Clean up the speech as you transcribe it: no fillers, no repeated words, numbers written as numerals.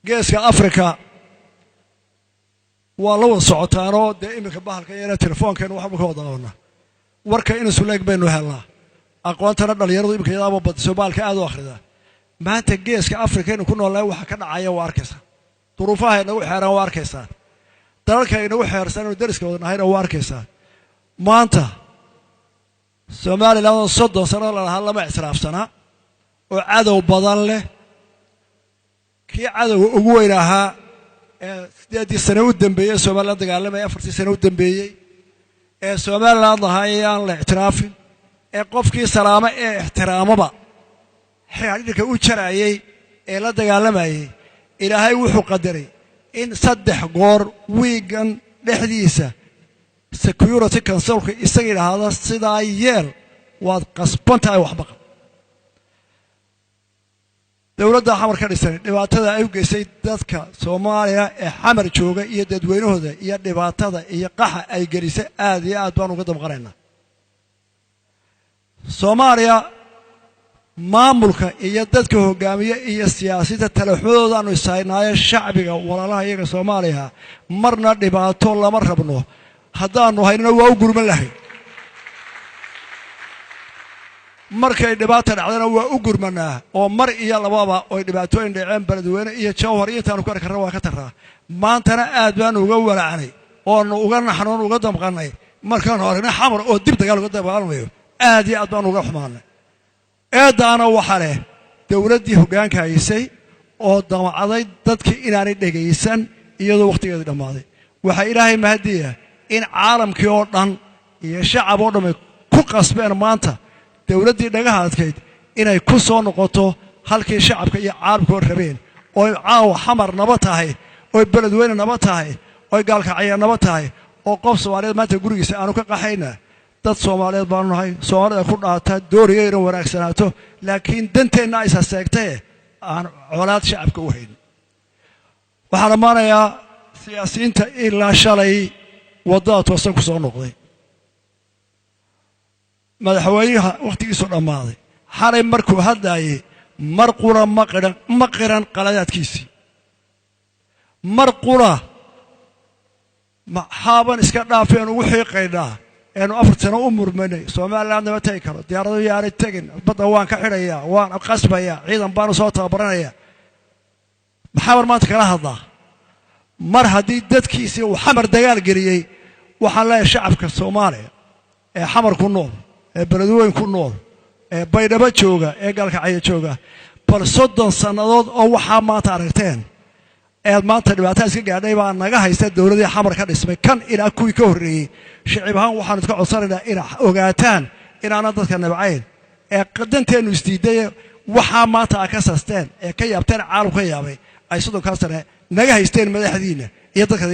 geeska Afrika waa la wada socotaanoo dee iminka bahalka yeena telefoonkeena waxba ka wada qabanaa warka in isu leeg baynu helnaa aqoontana dhalinyaradu iminka yadaaba badiso baalka aad u akhrida maanta geeska Afrika inuu ku noolaa waxa ka dhacaya waa arkaysaa duruufaha inagu xeeran waa arkaysaa dalalka inagu xeersan inuu dariska wada nahayna waa arkaysaa maanta Soomaaliland 30 sano la lahaa lama ictiraafsana oo cadow badan leh kii cadow ugu weyn ahaa sideedii sano u dambeeyay Soomaaliland dagaalamay 4 sano u dambeeyay Soomaaliland hayaan la ictiraafin qofkii salaama ixtiraamaba xiriirka u jarayay la dagaalamayay ilaahay wuxuu qadaray in 3 goor wiigan dhexdiisa security councilka isaga yiraahdo sidaa yeel waad qasbantahay waxba dawladda xamar ka dhisan dhibaatada ay u geysay dadka Soomaaliya xamar jooga iyo dadweynahooda iyo dhibaatada iyo qaxa ay gelisay aad iyo aad baan uga damqanaynaa Soomaaliya maamulka iyo dadka hogaamiye iyo siyaasadda talaxooda aanu isaynaayo shacbiga walaalaha iyaga Soomaaliya marna dhibaato lama rabno haddaanu haynana waa u gurman lahayn markay dhibaato dhacdana waa u gurmanaa oo mar iyo lababa oo dhibaatooyin dhaceen baladweyne iyo jawhar intaanu ka karraa waa ka taraa maantana aad baan uga walaacnay oo uga naxnoon uga damqanay markaan horena xamar oo dib dagaal uga dabaalmayo aad iyo aad baan uga xumaanay eedaana waxa leh dawladdii hoggaanka haysay oo damacday dadkii inaanay dhageysan iyadoo waqtigeedu dhamaaday waxa ilaahay mahadiya in caalamkii oo dhan iyo shacab oo dhan ku qasbeen maanta dawladdii dhagaha adkayd inay ku soo noqoto halkii shacabka iyo caalamku rabeen oo caawa xamar naba tahay oo baladweyne naba tahay oo gaalkacyo naba tahay oo qof Soomaaliyeed maanta gurigiisa aanu ka qaxayna dad Soomaaliyeed baan nahay Soomaalida ku dhaata dooriyayna wanaagsanaato laakiin danteena ay saseegtay aan colaad shacabka u hayn waxaan maanayaa siyaasiyiinta ilaa shalay wadada toosan ku soo noqday madaxweynaha waqtigiisu dhamaaday xalay markuu hadlaayay mar qura ma qiran qaladaadkiisii mar qura maxaaban iska dhaafeen ugu xiiqaynaa eenu 4 sano u murmanay Soomaaliland ma tahay karo diyaarado yaari tagin badda waan ka xidhayaa waan qasbayaa ciidan baan soo tababaranayaa maxaa maanta kala hadlaa mar haddii dadkiisii uu xamar dagaal geliyay waxaan leeyahay shacabka Soomaaliya xamar ku nool baladweyne ku nool baydhabo jooga gaalkacyo jooga bal 30 sanadood oo waxa maanta aragteen maanta dhibaato iska gaadhay baa naga haysta dawladda xamar ka dhismay kan ilaa kuwii ka horeeyay shacabaan waxaan iska codsanaynaa in ogaataan inaana dadka nabcayn qadanteenu isdiiday waxa maanta ka saasteen ka yaabteen caalamka yaabay ay 30 sano naga haysteen madaxdiina iyo dadka